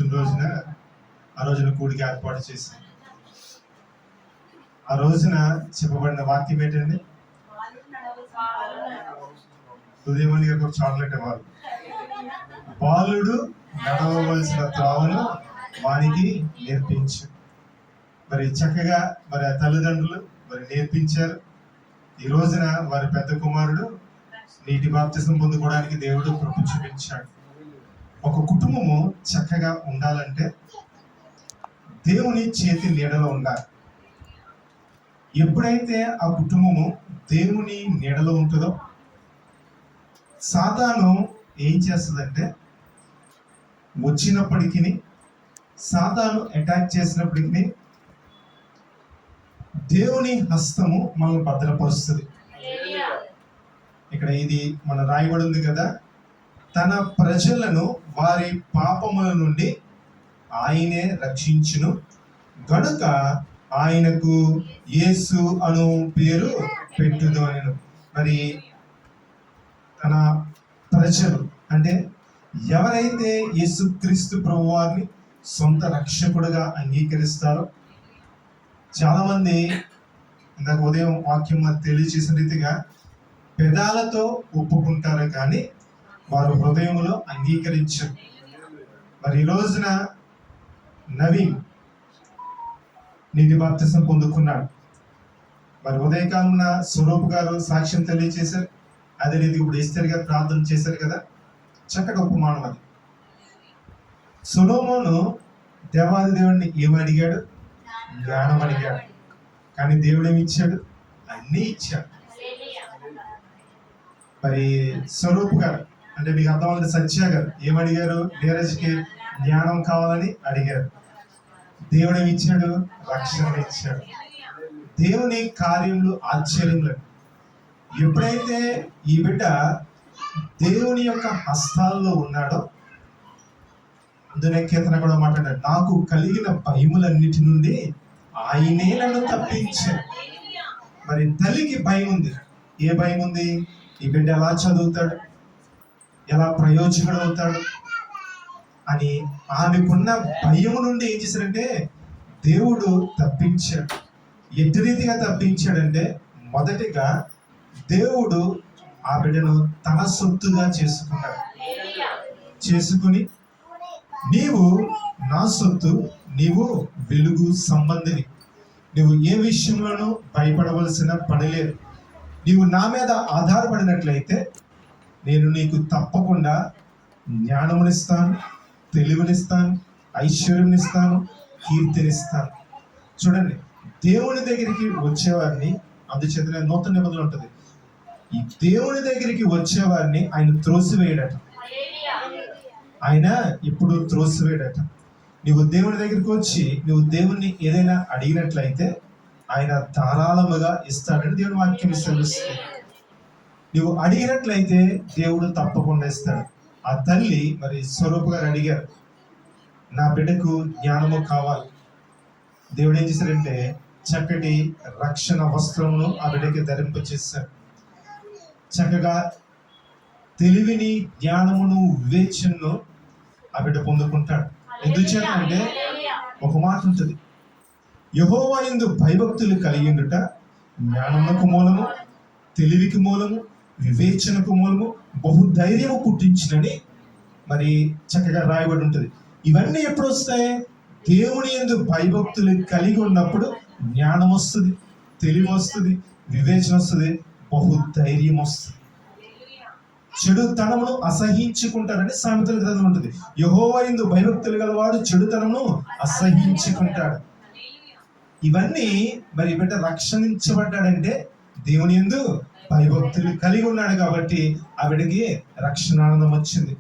పుట్టినరోజున ఆ రోజున కూడికి ఏర్పాటు చేసి ఆ రోజున చెప్పబడిన వాక్యం ఏంటండి? ఉదయం గారికి ఒక చాక్లెట్ ఇవ్వాలి. బాలుడు నడవవలసిన త్రోవను వానికి నేర్పించు. మరి చక్కగా మరి ఆ తల్లిదండ్రులు మరి నేర్పించారు. ఈ రోజున వారి పెద్ద కుమారుడు నీటి బాప్తిసం పొందుకోవడానికి దేవుడు కృప చూపించాడు. ఒక కుటుంబము చక్కగా ఉండాలంటే దేవుని చేతి నీడలో ఉండాలి. ఎప్పుడైతే ఆ కుటుంబము దేవుని నీడలో ఉంటుందో సాతాను ఏం చేస్తుందంటే వచ్చినప్పటికీ సాతాను అటాక్ చేసినప్పటికీ దేవుని హస్తము మనల్ని భద్రపరుస్తుంది. ఇక్కడ ఇది మన రాయబడి ఉంది కదా, తన ప్రజలను వారి పాపముల నుండి ఆయనే రక్షించును గనుక ఆయనకు యేసు అను పేరు పెట్టుదు అని. మరి తన ప్రజలు అంటే ఎవరైతే యేసుక్రీస్తు ప్రభువారిని సొంత రక్షకుడుగా అంగీకరిస్తారో, చాలా మంది ఇందాక ఉదయం వాక్యం తెలియజేసిన రీతిగా పెదాలతో ఒప్పుకుంటారు కానీ వారు హృదయంలో అంగీకరించరు. మరి ఈ రోజున నవీన్ నీటి బాప్తిసం పొందుకున్నాడు. మరి ఉదయకాలం స్వరూప్ గారు సాక్ష్యం తెలియజేశారు. అదే రీతి ఇప్పుడు ఎస్తేర్ గారు ప్రార్థన చేశారు కదా, చక్కటి ఉపమానం అది. సొలొమోను దేవాది దేవుడిని ఏమడిగాడు? జ్ఞానం అడిగాడు. కానీ దేవుడు ఏమి ఇచ్చాడు? అన్నీ ఇచ్చాడు. మరి స్వరూప్ గారు అంటే మీకు అర్థమైంది, సత్య గారు ఏమడిగారు? నీరజ్కి జ్ఞానం కావాలని అడిగారు. దేవుడు ఏమి ఇచ్చాడు? రక్షణ ఇచ్చాడు. దేవుని కార్యములు ఆశ్చర్యములు. ఎప్పుడైతే ఈ బిడ్డ దేవుని యొక్క హస్తాల్లో ఉన్నాడో, అందునే కీర్తన కూడా మాట్లాడాడు, నాకు కలిగిన భయములన్నిటి నుండి ఆయనే నన్ను తప్పించాడు. మరి తల్లికి భయం ఉంది. ఏ భయం ఉంది? ఈ బిడ్డ ఎలా చదువుతాడు, ఎలా ప్రయోజకుడు అవుతాడు అని ఆమెకున్న భయం నుండి ఏం చేశాడంటే దేవుడు తప్పించాడు. ఎట్టి రీతిగా తప్పించాడంటే, మొదటిగా దేవుడు ఆ బిడ్డను తన సొత్తుగా చేసుకున్నాడు. చేసుకుని నీవు నా సొత్తు, నీవు వెలుగు సంబంధిని, నువ్వు ఏ విషయంలోనూ భయపడవలసిన పని లేదు. నీవు నా మీద ఆధారపడినట్లయితే నేను నీకు తప్పకుండా జ్ఞానమునిస్తాను, తెలివినిస్తాను, ఐశ్వర్యమునిస్తాను, కీర్తినిస్తాను. చూడండి, దేవుని దగ్గరికి వచ్చేవారిని, అందుచేతనే నూతన నిబంధన ఉంటుంది, ఈ దేవుని దగ్గరికి వచ్చేవారిని ఆయన త్రోసివేయడట. ఆయన ఇప్పుడు త్రోసివేయడట. నువ్వు దేవుని దగ్గరికి వచ్చి నువ్వు దేవుణ్ణి ఏదైనా అడిగినట్లయితే ఆయన ధారాళముగా ఇస్తాడని దేవుని వాక్యం తెలుస్తుంది. నువ్వు అడిగినట్లయితే దేవుడు తప్పకుండా ఇస్తాడు. ఆ తల్లి మరి స్వరూప్ గారు అడిగారు, నా బిడ్డకు జ్ఞానము కావాలి. దేవుడు ఏం చేశారంటే చక్కటి రక్షణ వస్త్రమును ఆ బిడ్డకి ధరింపచేశారు. చక్కగా తెలివిని, జ్ఞానమును, వివేచనను ఆ బిడ్డ పొందుకుంటాడు. ఎందుచేత అంటే ఒక మాట ఉంటుంది, యెహోవా యందు భయభక్తులు కలిగిండుట జ్ఞానమునకు మూలము, తెలివికి మూలము, వివేచనకు మూలము, బహుధైర్యము పుట్టించినని మరి చక్కగా రాయబడి ఉంటుంది. ఇవన్నీ ఎప్పుడు వస్తాయి? దేవుని యందు భయభక్తులు కలిగి ఉన్నప్పుడు జ్ఞానం వస్తుంది, తెలివి వస్తుంది, వివేచన వస్తుంది, బహుధైర్యం వస్తుంది. చెడుతనమును అసహించుకుంటారని సామెతల గ్రంథం ఉంటుంది. యెహోవా యందు భయభక్తులు గలవాడు చెడుతనమును అసహించుకుంటాడు. ఇవన్నీ మరి బిడ్డ రక్షించబడ్డాడంటే దేవుని యందు భయభక్తులు కలిగి ఉన్నాడు కాబట్టి ఆ బిడ్డకి రక్షణానందం వచ్చింది.